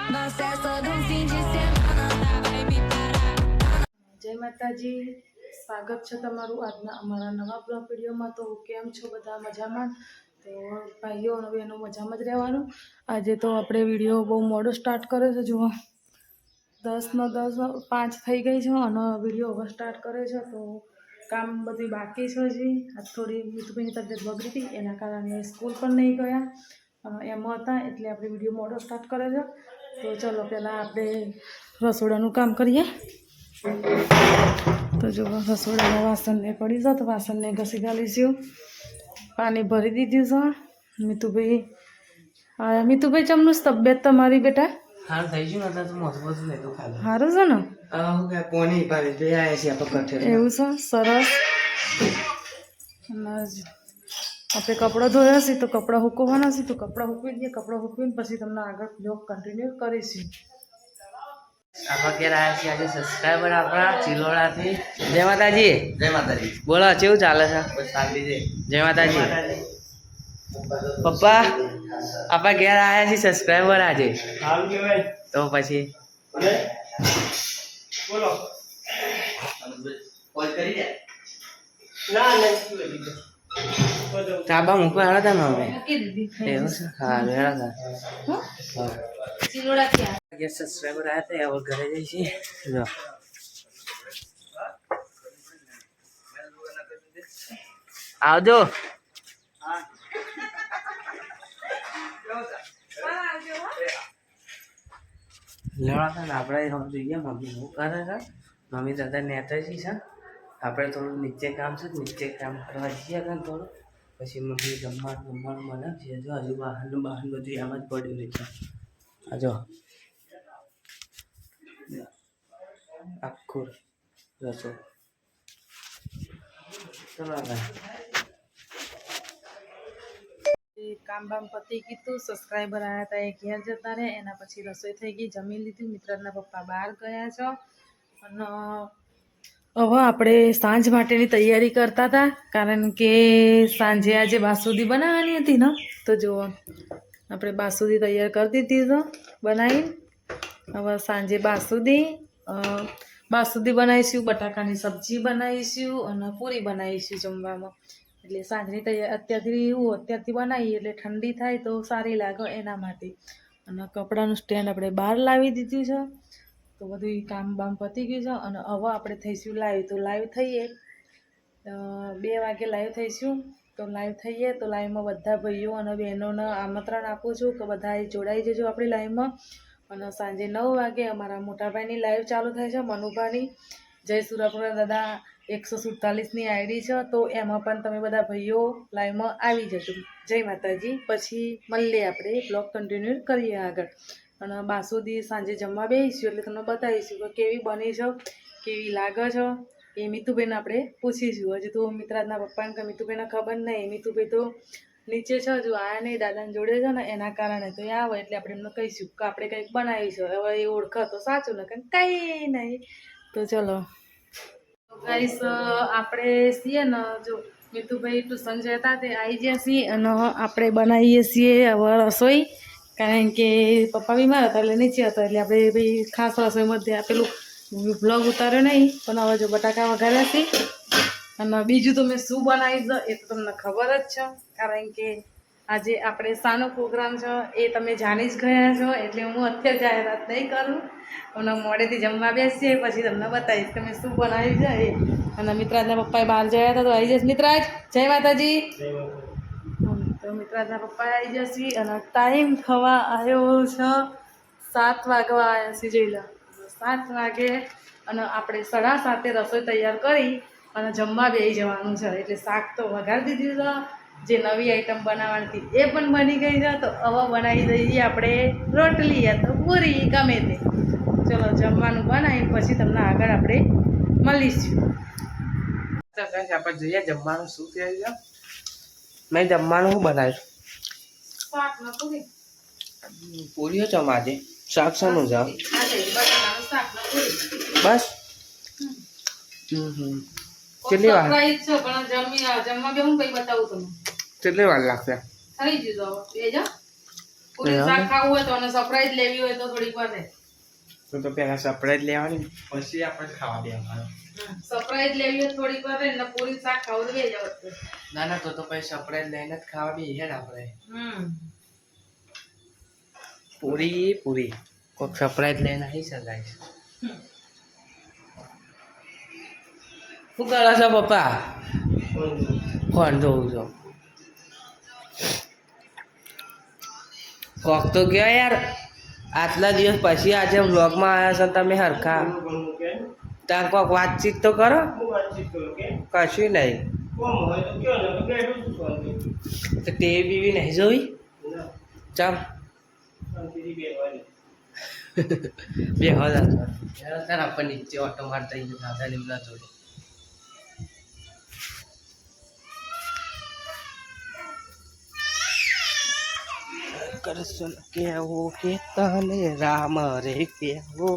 જય માતાજી, સ્વાગત છે તમારું આજના અમારા નવા બ્લોગ વિડીયોમાં। તો કેમ છો બધા? મજામાં? તો ભાઈઓ અને બહેનો મજામાં જ રહેવાનું। આજે તો આપણે વિડીયો બહુ મોડો સ્ટાર્ટ કર્યો છે। જુઓ 10:05 થઈ ગઈ છે અને વિડીયો હવે સ્ટાર્ટ કર્યો છે। તો કામ બધું બાકી છે હજી। આજ થોડી મીઠુભાઈની તબિયત બગડી હતી, એના કારણે સ્કૂલ પણ નહીં ગયા, એમાં હતા, એટલે આપણે વિડીયો મોડો સ્ટાર્ટ કર્યો છે। તો ચલો પહેલાં આપણે રસોડાનું કામ કરીએ। તો જો રસોડામાં વાસણને પડી છે, તો વાસણને ઘસી ગાલીશું। પાણી ભરી દીધું છે। મીતુભાઈ ચમનું તબિયત તમારી બેટા? હાલ થઈ ગયું ને તો મજબૂત નહીં તો ખાલી સારું છે ને? કોની પાડી બે આયા છે આપણે એવું છે, સરસ। આપણે કપડાં ધોયા છે, તો કપડાં સૂકવવાના છે, તો કપડાં સૂકવી દઈએ। કપડાં સૂકવીને પછી તમને આગળ બ્લોગ કન્ટિન્યુ કરીશું। આપણા ઘેર આવ્યા છીએ આજે સબસ્ક્રાઈબર આપણા ચિલોડાથી। જય માતાજી। જય માતાજી। બોલો કેવું ચાલે છે? શાંતિ છે। જય માતાજી। પપ્પા આપણા ઘેર આવ્યા છીએ સબસ્ક્રાઈબર આજે। સારું કહેવાય। તો પછી બોલો કોલ કરી દે ના ચાબા મૂકવા આવ્યા હતા ને અમે એવું છે? હા વેળા હતા સબસ્ક્રાઈબર આવ્યા હતા, હવે ઘરે જઈ છીએ। જો આવજો। લેવા હતા ને આપણે જોઈએ મમ્મી શું કરે છે। મમ્મી દાદા નેતાજી છે, આપણે થોડું નીચે કામ છે, નીચે કામ કરવા જઈએ ને થોડું, પછી મમ્મી જમવાનું બનાવીએ। જો હજુ બહારનું બધું આમ જ પડ્યું રહે છે। આ જો આખું રસો ચલો કામ બામ પતી ગયું, સબસ્ક્રાઈબર આવ્યા હતા એ ઘેર જતા રહે, એના પછી રસોઈ થઈ ગઈ, જમી લીધું। મિત્રના પપ્પા બહાર ગયા છે અને હવે આપણે સાંજ માટેની તૈયારી કરતા હતા, કારણ કે સાંજે આજે બાસુંદી બનાવવાની હતી ને, તો જુઓ આપણે બાસુંદી તૈયાર કરી દીધી છે બનાવી। હવે સાંજે બાસુંદી બનાવીશું, બટાકાની સબ્જી બનાવીશું અને પૂરી બનાવીશું જમવામાં। એટલે સાંજની અત્યારથી બનાવીએ એટલે ઠંડી થાય તો સારી લાગે એના માટે। અને કપડાનું સ્ટેન્ડ આપણે બહાર લાવી દીધું છે, તો બધું કામ બામ પતી ગયું છે અને હવે આપણે થઈશું લાઈવ। તો લાઈવ થઈએ 2 વાગે લાઈવ થઈશું। તો લાઈવ થઈએ તો લાઈવમાં બધા ભાઈઓ અને બહેનોને આમંત્રણ આપું છું કે બધા જોડાઈ જજો આપણી લાઈવમાં। અને સાંજે 9 વાગે અમારા મોટાભાઈની લાઈવ ચાલુ થાય છે, મનુભાની જય સુરાપુરા દાદા 147ની આઈડી છે, તો એમાં પણ તમે બધા ભાઈઓ લાઈવમાં આવી જજો। જય માતાજી। પછી મળીએ, આપણે બ્લોગ કન્ટિન્યુ કરીએ આગળ। અને બાસુંદી સાંજે જમવા બેસીશું એટલે તમને બતાવીશું કે કેવી બની છે, કેવી લાગે છે, એ મીતુભાઈને આપણે પૂછીશું। હજુ તો મિત્રાજના પપ્પાને કે મીતુભાઈને ખબર નહીં, મીતુભાઈ તો નીચે છે, હજુ આયા નહીં, દાદાને જોડે છે ને, એના કારણે તો એ આવે એટલે આપણે એમને કહીશું કે આપણે કંઈક બનાવીશું। હવે એ ઓળખે તો સાચું, ને કંઈ નહીં। તો ચલો ગાઈસ, આપણે છીએ ને, જો મીતુભાઈ ટ્યુશન જતા તે આવી ગયા છીએ અને આપણે બનાવીએ છીએ હવે રસોઈ, કારણ કે પપ્પા બીમાર હતા એટલે નીચે હતા, એટલે આપણે ભાઈ ખાસ રસોઈ મધ્ય આપેલું બ્લોગ ઉતાર્યો નહીં, પણ હવે જો બટાકા વઘાર્યા છે। અને બીજું તો મેં શું બનાવી છે એ તો તમને ખબર જ છે, કારણ કે આજે આપણે શાનો પ્રોગ્રામ છે એ તમે જાણી જ ગયા છો, એટલે હું અત્યારે જાહેરાત નહીં કરું। અને મોડેથી જમવા બેસીએ પછી તમને બતાવીશ તમે શું બનાવ્યું છે એ। અને મિત્રાજના પપ્પાએ બહાર ગયા હતા, તો આવી જશે મિત્રાજ। જય માતાજી। તો મિત્રાજના પપ્પા આવી જશે અને ટાઈમ થવા આવ્યો છે 7 વાગવા આવ્યા છે, જોઈ લો 7 વાગે। અને આપણે 7:30 રસોઈ તૈયાર કરી અને જમવા બેસી જવાનું છે। એટલે શાક તો વઘારી દીધું છે, જે નવી આઈટમ બનાવવાની હતી એ પણ બની ગઈ છે, તો હવે બનાવી દઈએ આપણે રોટલી યા તો પૂરી, ગમે તે। ચલો જમવાનું બનાવી પછી તમને આગળ આપણે મળીશું। આપણે જોઈએ જમવાનું શું થયું છે। મેં જમવાનું શું બનાવ્યું? શાક ને પૂરી। પૂરીઓ છે આજે, શાક શાનું છે? બસ કેટલી વાર કેટલી વાર લાગશે? થઈ ગયું પૂરી શાક ખાવું હોય તો અને સરપ્રાઈઝ લેવી હોય તો થોડીક વાર રહે. તો પેલા સરપ્રાઈઝ લેવાની પછી આપણે ખાવા દેવાનું. સરપ્રાઈઝ લેવી હોય થોડીક વાર રહે ને પૂરી શાક ખાવું તો બે જ વખતે. ના ના તો પછી સરપ્રાઈઝ લઈને જ ખાવા બેસીએ ને આપણે. પૂરી કોઈક સરપ્રાઈઝ લઈને આવી શકાય. શું કરો છો પપ્પા? ફોન જોઉં છો. કોક તો કયો યાર, આટલા દિવસ પછી આજે વ્લોગમાં આવ્યા છો તમે હરખા. ત્યાં કોક વાતચીત તો કરો. કશું નહીં. તો ટીવી બીવી નહીં જોઈ? ચમ બે હજાર આપણે નીચે ઓટો મારતા દાદા નિમના જોડે. કરશન કેવો કે તને રામ રે કેવો,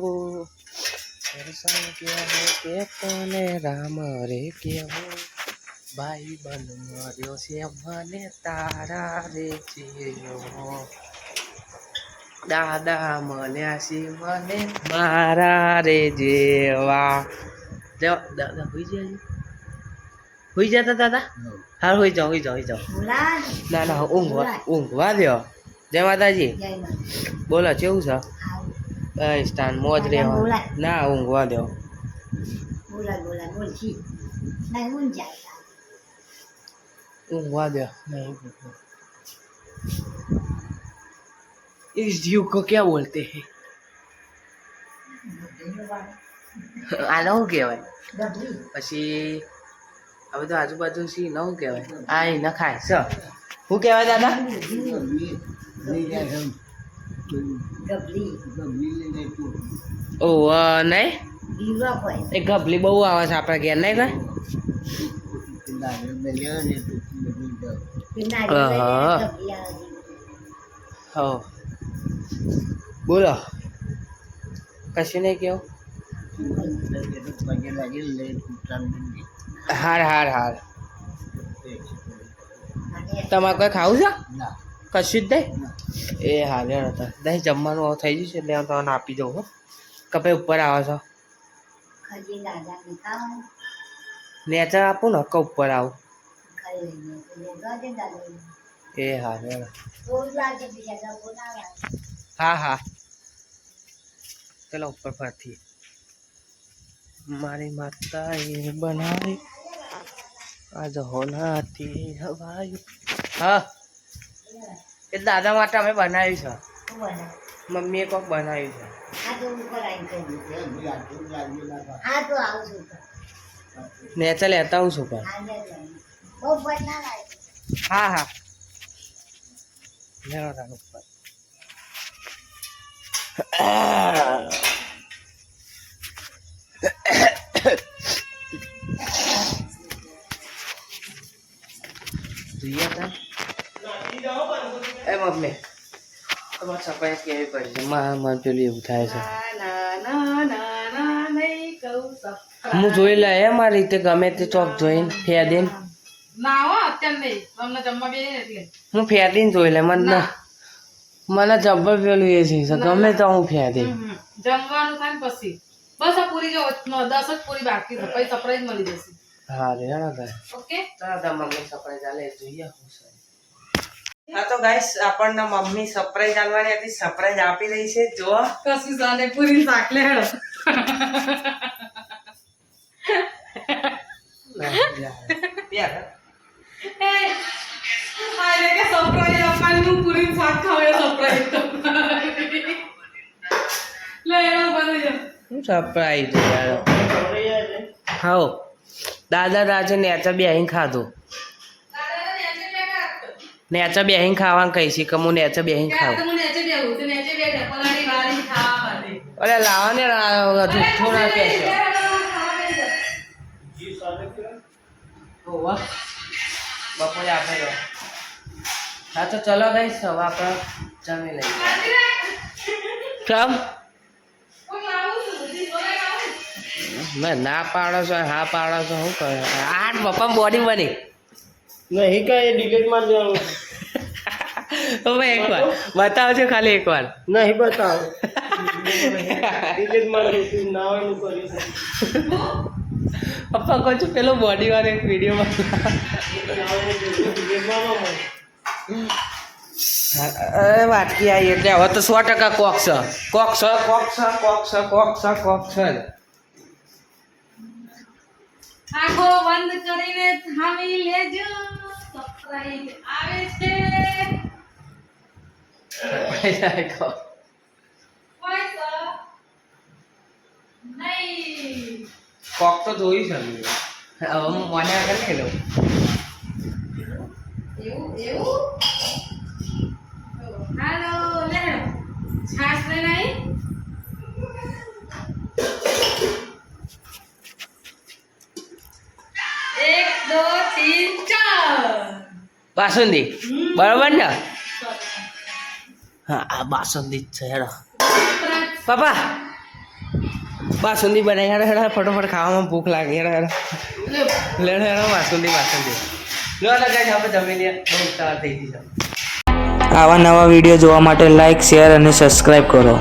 કરશન કેવો કે તને રામ રે કેવો, ભાઈ બન મર્યો છે મને તારા રે જીવો, દાદા મળ્યા છે મને મારા રે જેવા. દાદા હોઈ જતા દાદા? હા હોઈ જાઓ. ના ના ઊંઘવા દો. જય માતાજી. બોલો કેવું છે? બસ તાન મોજ રહેવા. ના ઊંઘવા દો. ઊંઘવા દો. इस जीव को क्या बोलते हैं? આ નવું કહેવાય. પછી આ બધું આજુબાજુ સી નવું કહેવાય. આ ન ખાય સ શું કહેવાય દાદા? ઓહ નહીં એ ગભલી બહુ આવે છે આપણા ઘેર નહીં કઈ? હા બોલો કશું નહીં કેવું? હાર તમારે કોઈ ખાવું છે? કશું જ નહીં. એ હાલ હતા દહીં જમવાનું થઈ જશે એટલે હું તમને આપી દઉં. હો કપે ઉપર આવો છો નેચર આપું ને ક ઉપર આવું. એ હાલ હા ચલો ઉપર પરથી. મારી માતા એ બનાવી આજ હોનાથી હવાયું. હા એ દાદા માટે અમે બનાવ્યું છે. મમ્મીએ કોક બનાવ્યું છે. નેચર લેતા આવું છું પણ. હા ઉપર એ મમ્મી તમારે સફાઈ કેવી પડશે? મારે પેલું એવું થાય છે. હું જોઈ લે મારી રીતે ગમે તે ચોક જોઈને ફેદીને. હું ફેદીને જોઈ લે મને જબ્બર પેલું એ છે ગમે તો હું ફેદી. જમવાનું થાય ને પછી બસ આ પૂરી જો 10 જ પૂરી બાકી છે પછી સરપ્રાઈઝ મળી જશે. હા રે હા ઓકે ચાલો મમ્મી સરપ્રાઈઝ આલે જોઈએ. હા તો ગાઈસ આપણને મમ્મી સરપ્રાઈઝ આલવાની હતી. સરપ્રાઈઝ આપી રહી છે. જો કશું સાને પૂરી શાક લે હેડો. સરપ્રાઈઝ આપવાનું પૂરી શાક ખાવે સરપ્રાઈઝ લે એનો બની શું સરપ્રાઈઝ યાર? હા દાદા રાજે નેચા બેહીને ખાધું. નેચા બેહીને ખાવાનું કહીશ કે હું નેચા બેહીને ખાઉં. અરે લાવો ને જુઠ્ઠું ના કહેશો. બપોરે આપે દો. હા તો ચલો ગઈશ હવે આપણે જમી લઈએ. કેમ મેં ના પાડો છો હા પાડો છો શું કરે? આ પપ્પા બોડી બની નહીં કઈ ડિલેટ માર દેવાનું. હવે એકવાર બતાવજો ખાલી એકવાર નહીં બતાવો ડિલીટ મારું ના હોય હું કરી શકું પપ્પા કહું છું પેલો બોડી વાળો એક વિડીયોમાં અરે વાટકી આવી એટલે હવે તો 100% કોક છે આંખો બંધ કરીને થામી લેજો સરપ્રાઈઝ આવે છે પૈસા નહીં કોક તો જોઈ છે હવે હું મને આગળ લઈ લઉં એવું હાલો લે છાશ લઈને આવી એક દો તીન ચાર બાસુંદી બરાબર ને હા આ બાસુંદી જ છે હેડો પપ્પા બાસુંદી બનાવી હેડો હેડો ફટોફટ ખાવામાં ભૂખ લાગે હેડો હેડો લેડો હેડો બાસુંદી લો લગાય આપણે જમી લઈએ બહુ તૈયાર થઈ ગઈ છે આવા નવા વિડીયો જોવા માટે લાઈક શેર અને સબસ્ક્રાઈબ કરો